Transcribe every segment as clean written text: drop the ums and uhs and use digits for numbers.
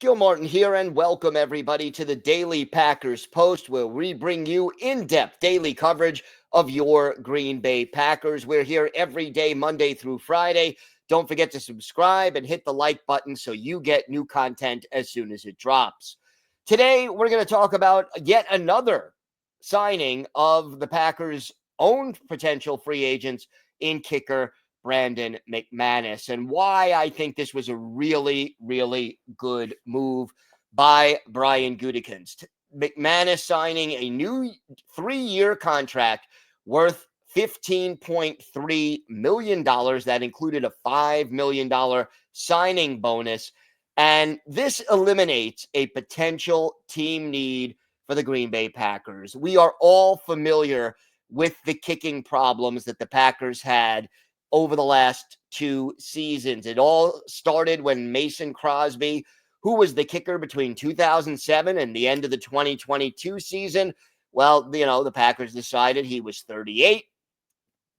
Gil Martin here, and welcome everybody to the Daily Packers Post, where we bring you in-depth daily coverage of your Green Bay Packers. We're here every day, Monday through Friday. Don't forget to subscribe and hit the like button so you get new content as soon as it drops. Today, we're going to talk about yet another signing of the Packers' own potential free agents in kicker Brandon McManus, and why I think this was a really, really good move by Brian Gutekunst. McManus signing a new 3-year contract worth $15.3 million. That included a $5 million signing bonus. And this eliminates a potential team need for the Green Bay Packers. We are all familiar with the kicking problems that the Packers had over the last 2 seasons. It all started when Mason Crosby, who was the kicker between 2007 and the end of the 2022 season, well, the Packers decided he was 38.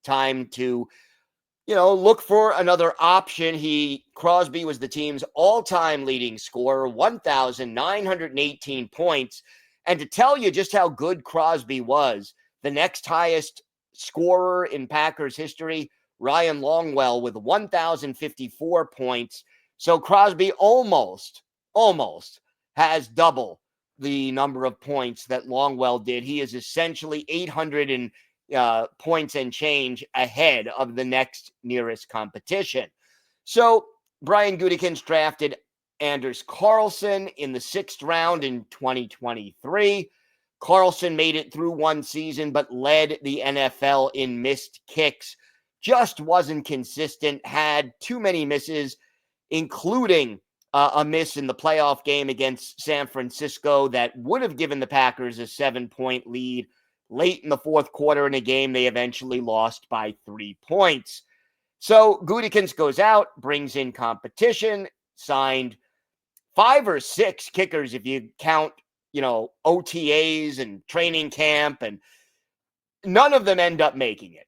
Time to, look for another option. Crosby was the team's all-time leading scorer, 1,918 points. And to tell you just how good Crosby was, the next highest scorer in Packers history, Ryan Longwell, with 1,054 points. So Crosby almost has double the number of points that Longwell did. He is essentially 800 points and change ahead of the next nearest competition. So Brian Gutekunst drafted Anders Carlson in the 6th round in 2023. Carlson made it through one season, but led the NFL in missed kicks. Just wasn't consistent, had too many misses, including a miss in the playoff game against San Francisco that would have given the Packers a 7-point lead late in the 4th quarter in a game they eventually lost by 3 points. So Gutekunst goes out, brings in competition, signed 5 or 6 kickers if you count, OTAs and training camp, and none of them end up making it.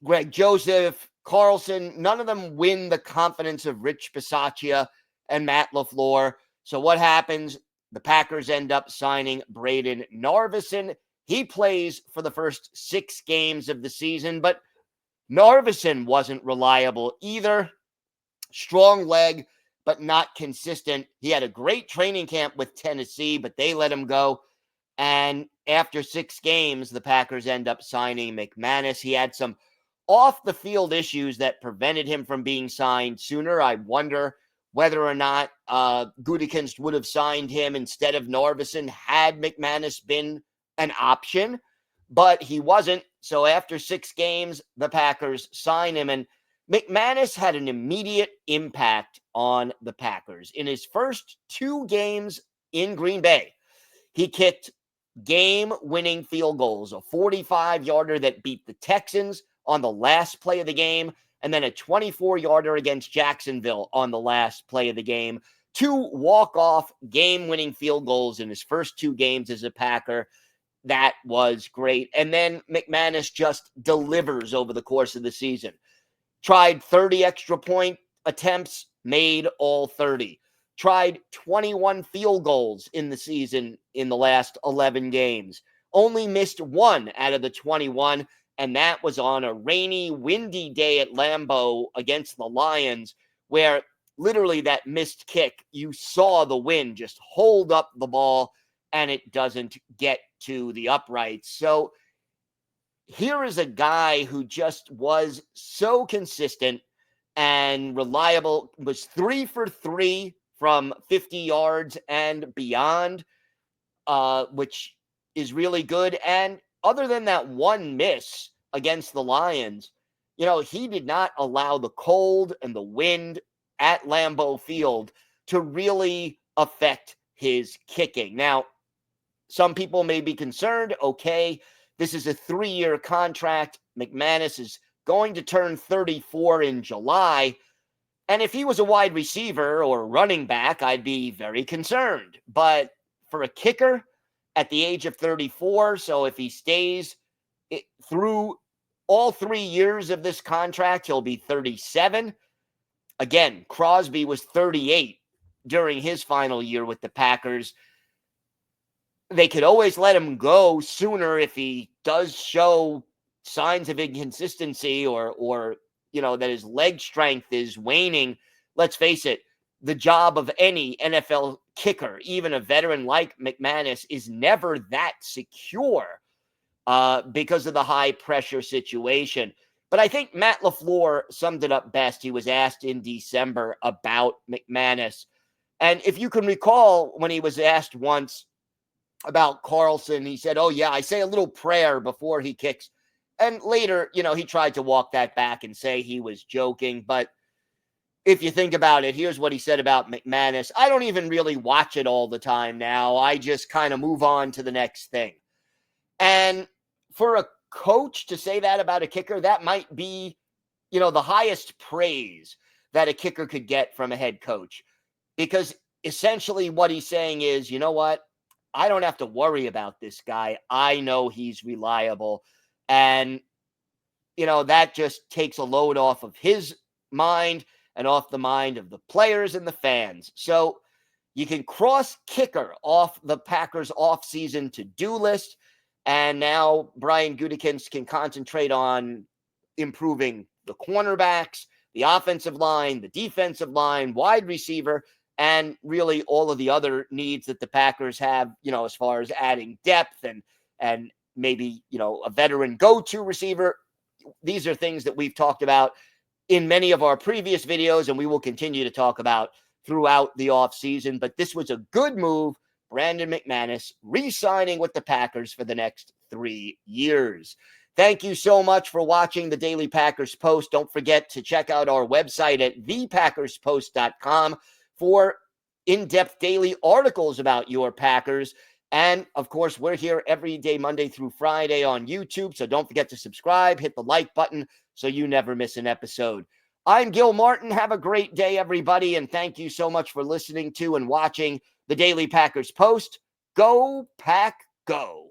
Greg Joseph, Carlson, none of them win the confidence of Rich Bisaccia and Matt LaFleur. So what happens? The Packers end up signing Braden Narveson. He plays for the first 6 games of the season, but Narveson wasn't reliable either. Strong leg, but not consistent. He had a great training camp with Tennessee, but they let him go. And after 6 games, the Packers end up signing McManus. He had some off-the-field issues that prevented him from being signed sooner. I wonder whether or not Gutekunst would have signed him instead of Narveson had McManus been an option, but he wasn't. So after 6 games, the Packers sign him, and McManus had an immediate impact on the Packers. In his first 2 games in Green Bay, he kicked game-winning field goals, a 45-yarder that beat the Texans on the last play of the game, and then a 24-yarder against Jacksonville on the last play of the game. 2 walk-off game-winning field goals in his first 2 games as a Packer. That was great. And then McManus just delivers over the course of the season. Tried 30 extra point attempts, made all 30. Tried 21 field goals in the season in the last 11 games. Only missed 1 out of the 21, and that was on a rainy, windy day at Lambeau against the Lions, where literally that missed kick, you saw the wind just hold up the ball, and it doesn't get to the uprights. So here is a guy who just was so consistent and reliable, was 3 for 3 from 50 yards and beyond, which is really good. And other than that one miss against the Lions, he did not allow the cold and the wind at Lambeau Field to really affect his kicking. Now, some people may be concerned, okay, this is a 3-year contract. McManus is going to turn 34 in July. And if he was a wide receiver or running back, I'd be very concerned. But for a kicker at the age of 34, so if he stays through all 3 years of this contract, he'll be 37. Again, Crosby was 38 during his final year with the Packers. They could always let him go sooner if he does show signs of inconsistency or that his leg strength is waning. Let's face it, the job of any NFL kicker, even a veteran like McManus, is never that secure because of the high pressure situation. But I think Matt LaFleur summed it up best. He was asked in December about McManus. And if you can recall, when he was asked once about Carlson, he said, "Oh, yeah, I say a little prayer before he kicks." And later, he tried to walk that back and say he was joking. But if you think about it, here's what he said about McManus. "I don't even really watch it all the time now. I just kind of move on to the next thing." And for a coach to say that about a kicker, that might be, the highest praise that a kicker could get from a head coach. Because essentially what he's saying is, you know what? I don't have to worry about this guy. I know he's reliable. And, that just takes a load off of his mind and off the mind of the players and the fans. So you can cross kicker off the Packers offseason to-do list. And now Brian Gutekunst can concentrate on improving the cornerbacks, the offensive line, the defensive line, wide receiver, and really all of the other needs that the Packers have, as far as adding depth and maybe, a veteran go-to receiver. These are things that we've talked about in many of our previous videos, and we will continue to talk about throughout the offseason. But this was a good move. Brandon McManus re-signing with the Packers for the next 3 years. Thank you so much for watching the Daily Packers Post. Don't forget to check out our website at thepackerspost.com for in-depth daily articles about your Packers. And, of course, we're here every day, Monday through Friday on YouTube. So don't forget to subscribe, hit the like button so you never miss an episode. I'm Gil Martin. Have a great day, everybody. And thank you so much for listening to and watching the Daily Packers Post. Go Pack Go.